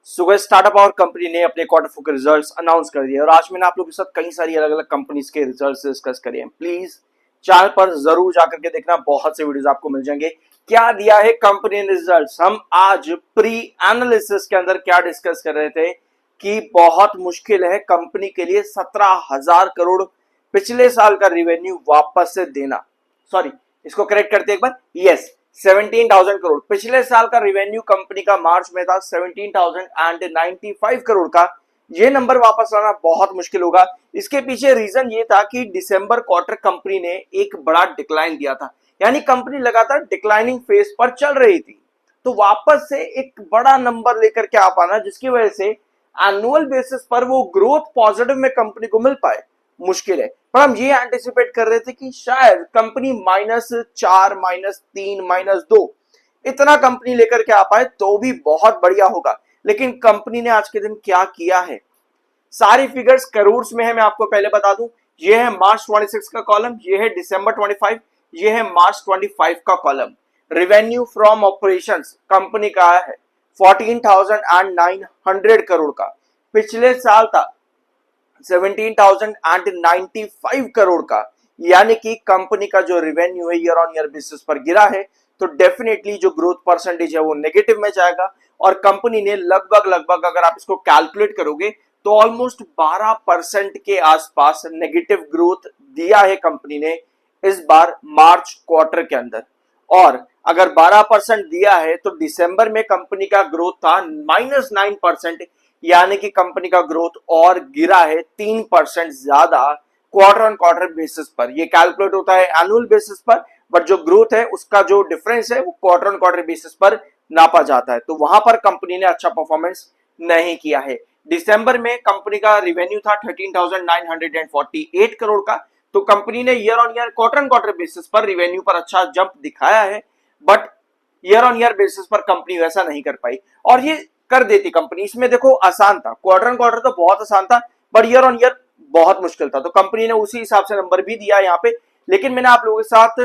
सुबह स्टार्टअप और कंपनी ने अपने क्वार्टर फोर के रिजल्ट्स अनाउंस कर दिए और आज मैंने आप लोगों के साथ कई सारी अलग अलग कंपनीज के रिजल्ट्स डिस्कस करे हैं। प्लीज चैनल पर जरूर जाकर के देखना, बहुत से वीडियोस आपको मिल जाएंगे। क्या दिया है कंपनी ने रिजल्ट्स, हम आज प्री एनालिसिस के अंदर क्या डिस्कस कर रहे थे कि बहुत मुश्किल है कंपनी के लिए 17,000 करोड़ पिछले साल का रिवेन्यू वापस से देना। सॉरी, इसको करेक्ट करते एक बार। यस, 17,000 करोड़ पिछले साल का रिवेन्यू कंपनी का मार्च में था 17,095 करोड़ का। ये नंबर वापस लाना बहुत मुश्किल होगा। इसके पीछे रीजन ये था कि दिसंबर क्वार्टर कंपनी ने एक बड़ा डिक्लाइन दिया था, यानी कंपनी लगातार डिक्लाइनिंग फेज पर चल रही थी। तो वापस से एक बड़ा नंबर लेकर के आ पाना, जिसकी वजह से एनुअल बेसिस पर वो ग्रोथ पॉजिटिव में कंपनी को मिल पाए, मुश्किल है। पर हम ये एंटिसिपेट कर रहे थे कि शायद कंपनी -4, -3, -2 इतना कंपनी लेकर के आ पाए तो भी बहुत बढ़िया होगा। लेकिन कंपनी ने आज के दिन क्या किया है, सारी फिगर्स करोड़ में है। मैं आपको पहले बता दूं, ये है मार्च 26 का कॉलम, ये है दिसंबर 25, ये है मार्च 25 का column. Revenue from operations company का है 14,900 करोड़ का, पिछले साल था 17,095 करोड़ का। यानी कि कंपनी का जो रेवेन्यू है ईयर ऑन ईयर बेसिस पर गिरा है, तो डेफिनेटली जो ग्रोथ परसेंटेज है वो नेगेटिव में जाएगा। और कंपनी ने लगभग अगर आप इसको कैलकुलेट करोगे तो ऑलमोस्ट 12% के आसपास नेगेटिव ग्रोथ दिया है कंपनी ने इस बार मार्च क्वार्टर के अंदर। और अगर 12% दिया है तो दिसंबर में कंपनी का ग्रोथ था -9%, यानी कि कंपनी का ग्रोथ और गिरा है 3% ज्यादा क्वार्टर ऑन क्वार्टर बेसिस पर। ये कैलकुलेट होता है एनुअल बेसिस पर, बट जो ग्रोथ है उसका जो डिफरेंस है वो क्वार्टर ऑन क्वार्टर बेसिस पर नापा जाता है। तो वहां पर कंपनी ने अच्छा परफॉर्मेंस नहीं किया है। दिसंबर में कंपनी का रिवेन्यू था 13,948 करोड़ का, तो कंपनी ने year on year quarter on quarter basis पर रिवेन्यू पर अच्छा जंप दिखाया है, but year on year basis पर कंपनी वैसा नहीं कर पाई। और ये कर देती कंपनी, इसमें देखो आसान था, क्वार्टर ऑन क्वार्टर तो बहुत आसान था, बट ईयर ऑन ईयर बहुत मुश्किल था। तो कंपनी ने उसी हिसाब से नंबर भी दिया यहाँ पे। लेकिन मैंने आप लोगों के साथ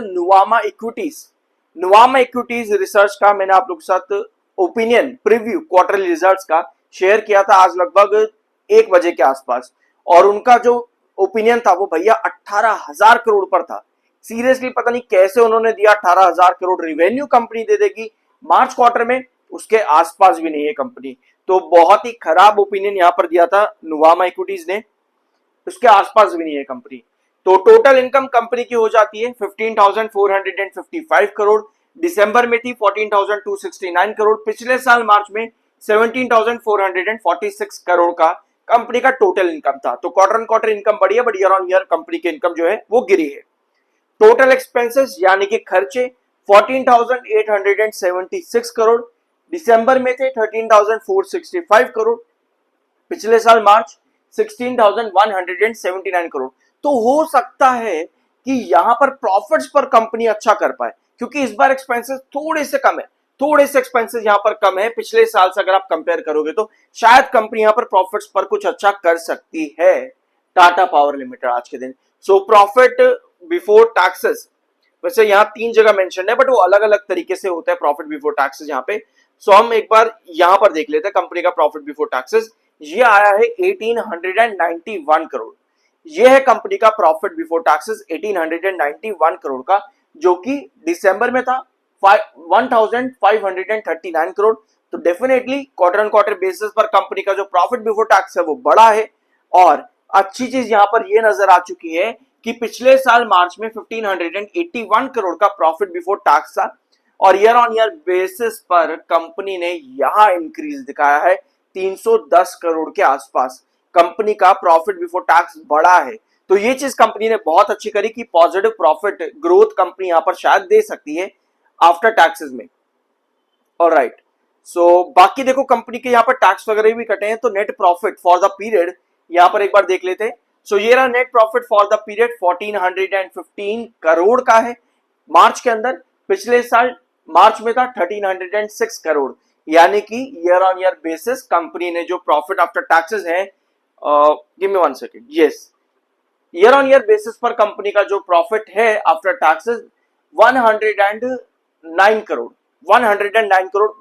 नुवामा इक्विटीज रिसर्च का मैंने आप लोगों के साथ ओपिनियन प्रीव्यू क्वार्टरली रिजल्ट्स का शेयर किया था आज लगभग 1 बजे के आसपास, और उनका जो ओपिनियन था वो भैया 18,000 करोड़ पर था। सीरियसली पता नहीं कैसे उन्होंने दिया 18,000 करोड़ रिवेन्यू कंपनी दे देगी मार्च क्वार्टर में, उसके आसपास भी नहीं है कंपनी। तो बहुत ही खराब ओपिनियन यहां पर दिया था नुवामा इक्विटीज ने, उसके आसपास भी नहीं है कंपनी। तो टोटल इनकम कंपनी की हो जाती है 15,455 करोड़, दिसंबर में थी 14,269 करोड़, पिछले साल मार्च में 17,446 करोड़ का कंपनी का टोटल इनकम था। तो क्वार्टर ऑन क्वार्टर इनकम बढ़ी है, but year on year company की इनकम जो है वो गिरी है। टोटल एक्सपेंसेस यानी कि खर्चे 14,876 करोड़, दिसंबर में थे 13,465 करोड़, पिछले साल मार्च 16,179 करोड़। तो हो सकता है कि यहां पर प्रॉफिट्स पर कंपनी अच्छा कर पाए, क्योंकि इस बार एक्सपेंसेस थोड़े से कम है, थोड़े से एक्सपेंसेस यहां पर कम है पिछले साल से अगर आप कंपेयर करोगे, तो शायद कंपनी यहां पर प्रॉफिट्स पर कुछ अच्छा कर सकती है। टाटा पावर लिमिटेड आज के दिन, सो प्रॉफिट बिफोर टैक्सेस, वैसे यहाँ 3 जगह मेंशन है, बट वो अलग अलग तरीके से होता है प्रॉफिट बिफोर टैक्सेस यहाँ पे। सो हम एक बार यहां पर देख लेते हैं कंपनी का प्रॉफिट बिफोर टैक्सेस। ये आया है 1891 करोड़। ये है कंपनी का प्रॉफिट बिफोर टैक्सेस 1891 करोड़ का, जो कि दिसंबर में था 1539 करोड़। तो definitely quarter on quarter basis पर कंपनी का जो प्रॉफिट बिफोर टैक्स है वो बड़ा है। और अच्छी चीज यहां पर यह नजर आ चुकी है कि पिछले साल मार्च में 1581 करोड़ का प्रॉफिट बिफोर टैक्स था, और ईयर ऑन ईयर बेसिस पर कंपनी ने यहां इंक्रीज दिखाया है 310 करोड़ के आसपास। कंपनी का प्रॉफिट बिफोर टैक्स बढ़ा है, तो ये चीज कंपनी ने बहुत अच्छी करी कि पॉजिटिव प्रॉफिट ग्रोथ कंपनी यहां पर शायद दे सकती है आफ्टर टैक्सेस में। ऑलराइट, सो बाकी देखो कंपनी के यहाँ पर टैक्स वगैरह भी कटे हैं, तो net profit for the period यहां पर एक बार देख लेते हैं। सो ये रहा net profit for the period 1415 crore का है मार्च के अंदर, पिछले साल मार्च में था 1306 करोड़। यानी कि year on year basis company ने जो प्रॉफिट आफ्टर टैक्सेस है, give me 1 second, yes, year on year basis पर कंपनी का जो प्रॉफिट है आफ्टर टैक्सेस 109 करोड़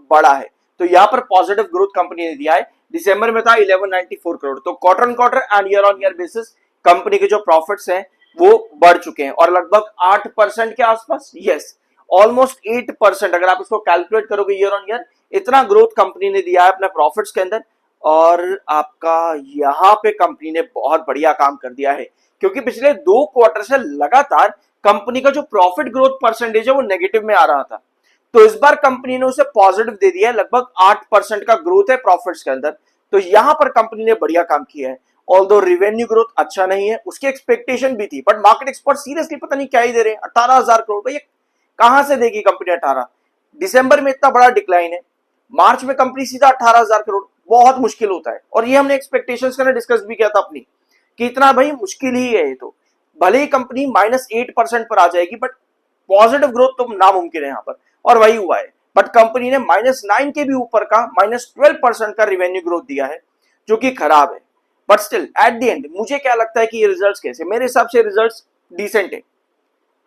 बढ़ा है। तो यहाँ पर पॉजिटिव ग्रोथ कंपनी ने दिया है। दिसंबर में था 1194 करोड़। तो quarter on quarter and year on year basis company के जो प्रॉफिट्स हैं वो बढ़ चुके हैं और लगभग 8% के आसपास, यस ऑलमोस्ट 8%, अगर आप इसको कैलकुलेट करोगे ईयर ऑन ईयर, इतना ग्रोथ कंपनी ने दिया है अपने प्रॉफिट्स के अंदर। और आपका यहाँ पे कंपनी ने बहुत बढ़िया काम कर दिया है, क्योंकि पिछले 2 क्वार्टर से लगातार कंपनी का जो प्रॉफिट ग्रोथ परसेंटेज है वो नेगेटिव में आ रहा था। तो इस बार कंपनी ने उसे पॉजिटिव दे दिया है, लगभग 8% का ग्रोथ है प्रॉफिट्स के अंदर। तो यहां पर कंपनी ने बढ़िया काम किया है। ऑल्दो रेवेन्यू ग्रोथ अच्छा नहीं है, उसकी एक्सपेक्टेशन भी थी, बट मार्केट एक्सपर्ट सीरियसली पता नहीं क्या ही दे रहे हैं। 18,000 करोड़ भाई कहां से देगी कंपनी 18? दिसंबर में इतना बड़ा डिक्लाइन है, मार्च में कंपनी सीधा 18,000 करोड़, बहुत मुश्किल होता है। और ये हमने एक्सपेक्टेशंस के अंदर डिस्कस भी किया था अपनी, कि इतना भाई मुश्किल ही है ये। तो भले ही कंपनी -8% पर आ जाएगी, बट पॉजिटिव ग्रोथ तो नामुमकिन है यहां पर, और वही हुआ है। बट कंपनी ने -9 के भी ऊपर का -12% का रेवेन्यू ग्रोथ दिया है, जो कि खराब है। But still at the end मुझे क्या लगता है कि ये रिजल्ट्स कैसे, मेरे हिसाब से रिजल्ट्स डिसेंट है,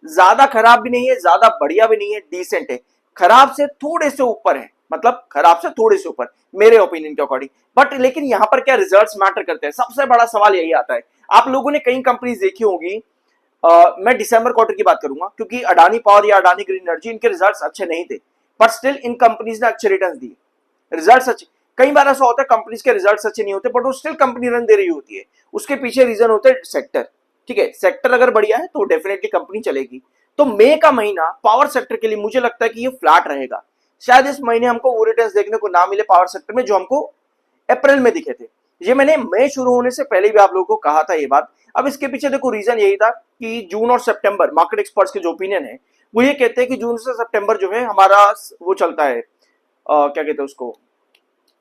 ज्यादा खराब भी नहीं है, ज्यादा बढ़िया भी नहीं है, डिसेंट है। खराब से थोड़े से ऊपर है, मतलब खराब से थोड़े से ऊपर मेरे ओपिनियन के अकॉर्डिंग। बट लेकिन यहां पर क्या रिजल्ट्स मैटर करते हैं, सबसे बड़ा सवाल यही आता है। आप लोगों ने कई कंपनीज देखी होगी, मैं दिसंबर क्वार्टर की बात करूंगा, क्योंकि अडानी पावर या अडानी ग्रीन एनर्जी, इनके रिजल्ट्स अच्छे नहीं थे, बट स्टिल इन कंपनीज ने अच्छे रिटर्न्स दिए, रिजल्ट्स अच्छे। कई बार ऐसा होता है कंपनीज के रिजल्ट्स अच्छे नहीं होते, बट वो स्टिल कंपनी रन दे रही होती है। उसके पीछे रीजन होते हैं सेक्टर, ठीक है, सेक्टर अगर बढ़िया है तो डेफिनेटली कंपनी चलेगी। तो मई का महीना पावर सेक्टर के लिए मुझे लगता है कि ये फ्लैट रहेगा। शायद इस महीने हमको वो रिटर्न्स देखने को ना मिले पावर सेक्टर में जो हमको अप्रैल में दिखे थे। ये मैंने मई शुरू होने से पहले भी आप लोगों को कहा था ये बात। अब इसके पीछे देखो रीजन यही था कि जून और सितंबर, मार्केट एक्सपर्ट्स के जो ओपिनियन है वो ये कहते हैं कि जून से सितंबर जो है हमारा वो चलता है, क्या कहते हैं उसको,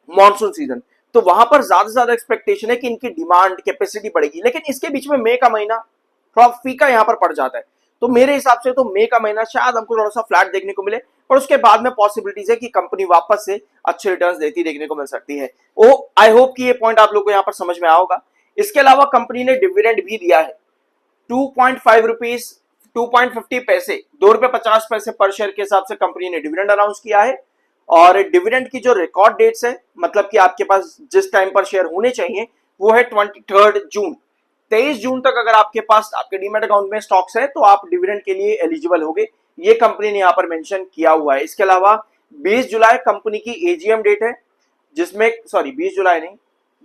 मॉनसून सीजन। तो वहां पर ज्यादा से ज्यादा एक्सपेक्टेशन है कि इनकी डिमांड कैपेसिटी बढ़ेगी। लेकिन इसके बीच में मई का महीना थोड़ा फीका यहां पर पड़ जाता है। तो मेरे हिसाब से तो मई का महीना शायद हमको थोड़ा सा फ्लैट देखने को मिले, पर उसके बाद में पॉसिबिलिटीज है कि कंपनी वापस से अच्छे रिटर्न्स देती देखने को मिल सकती है। ओ आई होप कि ये पॉइंट आप लोग को यहां पर समझ में आया होगा। इसके अलावा कंपनी ने डिविडेंड भी दिया है 2.5 रुपीज 2.50 पैसे, ₹2.50 पर शेयर के हिसाब से कंपनी ने डिविडेंड अनाउंस किया है। और डिविडेंड की जो रिकॉर्ड डेट्स है, मतलब कि आपके पास जिस टाइम पर शेयर होने चाहिए, वो है 23 जून। 23 जून तक अगर आपके पास आपके डीमैट अकाउंट में स्टॉक्स है तो आप डिविडेंड के लिए एलिजिबल होगे, ये कंपनी ने यहां पर मेंशन किया हुआ है। इसके अलावा 20 जुलाई कंपनी की एजीएम डेट है, जिसमें 20 जुलाई नहीं,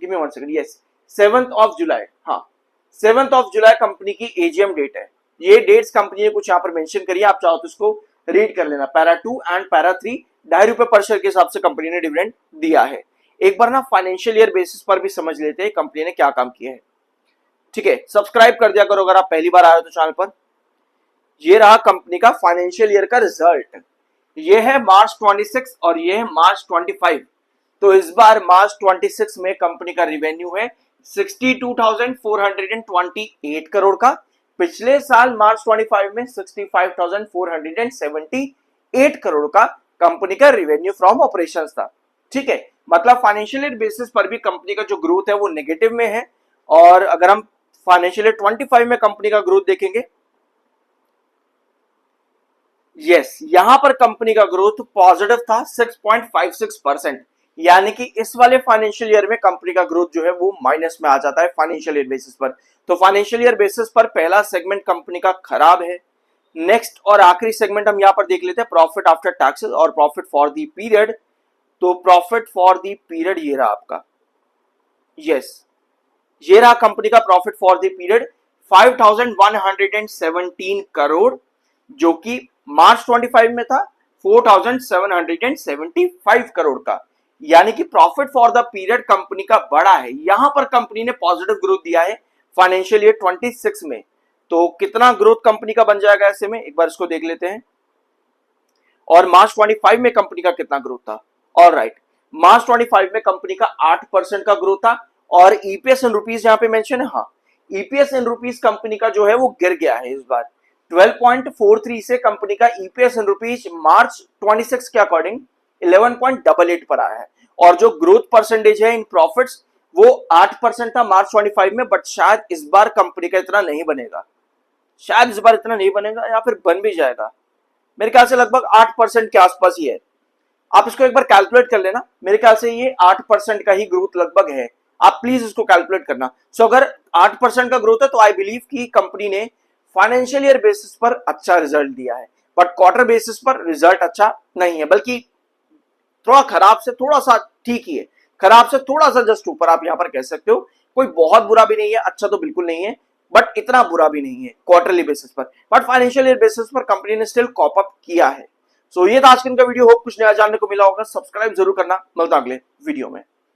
give me 1 second, yes 7th of July, हाँ 7th ऑफ जुलाई कंपनी की एजीएम डेट है। ये डेट्स कंपनी ने कुछ यहां पर मेंशन करी है, आप चाहो तो इसको रीड कर लेना। पैरा 2 एंड पैरा 3 ₹2.5 पर शेयर के हिसाब से कंपनी ने डिविडेंड दिया है। एक बार ना फाइनेंशियल ईयर बेसिस पर भी समझ लेते हैं कंपनी ने क्या काम किया है, ठीक है। सब्सक्राइब कर दिया करो अगर आप पहली बार आए हो तो चैनल पर। ये रहा कंपनी का फाइनेंशियल ईयर का रिजल्ट, ये है मार्च 26 और ये है मार्च 25। तो इस बार मार्च 26 में कंपनी का रिवेन्यू है 62,428 करोड़ का। पिछले साल मार्च 25 में 65,478 करोड़ का कंपनी का रिवेन्यू फ्रॉम ऑपरेशंस था, ठीक है। मतलब फाइनेंशियल ईयर बेसिस पर भी कंपनी का जो ग्रोथ है वो नेगेटिव में है। और अगर हम फाइनेंशियल ईयर 25 में कंपनी का ग्रोथ देखेंगे, यस यहां पर कंपनी का ग्रोथ पॉजिटिव था 6.56%, यानी कि इस वाले फाइनेंशियल ईयर में कंपनी का ग्रोथ जो है वो माइनस में आ जाता है फाइनेंशियल ईयर बेसिस पर। तो फाइनेंशियल ईयर बेसिस पर पहला सेगमेंट कंपनी का खराब है। नेक्स्ट और आखिरी सेगमेंट हम यहां पर देख लेते हैं, प्रॉफिट आफ्टर टैक्सेस और प्रॉफिट फॉर द पीरियड। तो प्रॉफिट फॉर द पीरियड ये रहा आपका, यस ये रहा कंपनी का profit for the period 5,117 crore, जो कि मार्च 25 में था 4,775 करोड़ का। यानी कि profit for the period company का बड़ा है। यहां पर कंपनी ने पॉजिटिव ग्रोथ दिया है फाइनेंशियल ईयर 26 में। तो कितना ग्रोथ कंपनी का बन जाएगा ऐसे में, एक बार इसको देख लेते हैं। और मार्च 25 में कंपनी का कितना ग्रोथ था, ऑलराइट, मार्च 25 में कंपनी का 8% का ग्रोथ था। और ईपीएस इन रुपीज यहां पे मेंशन है, हाँ ईपीएस इन रुपीज कंपनी का जो है वो गिर गया है इस बार 12.43 से कंपनी का ईपीएस इन रुपीज मार्च 26 के अकॉर्डिंग 11.88 पर आया है। और जो ग्रोथ परसेंटेज है इन प्रॉफिट्स वो 8% था मार्च 25 में, बट शायद इस बार कंपनी का इतना नहीं बनेगा, शायद इस बार इतना नहीं बनेगा या फिर बन भी जाएगा। मेरे ख्याल से लगभग 8% के आसपास ही है। आप इसको एक बार कैलकुलेट कर लेना, मेरे ख्याल से ये 8% का ही ग्रोथ लगभग है। आप प्लीज इसको कैलकुलेट करना। सो अगर 8% का ग्रोथ है तो आई बिलीव कि कंपनी ने फाइनेंशियल ईयर बेसिस पर अच्छा रिजल्ट दिया है, बट क्वार्टर बेसिस पर रिजल्ट अच्छा नहीं है, बल्कि थोड़ा खराब से थोड़ा सा ठीक ही है, खराब से थोड़ा सा जस्ट ऊपर आप यहां पर कह सकते हो। कोई बहुत बुरा भी नहीं है, अच्छा तो बिल्कुल नहीं है, बट इतना बुरा भी नहीं है क्वार्टरली बेसिस पर, बट फाइनेंशियल ईयर बेसिस पर कंपनी ने स्टिल कॉप अप किया है। सो ये था आज का इनका वीडियो। होप कुछ नया जानने को मिला होगा। सब्सक्राइब जरूर करना, मिलता अगले वीडियो में।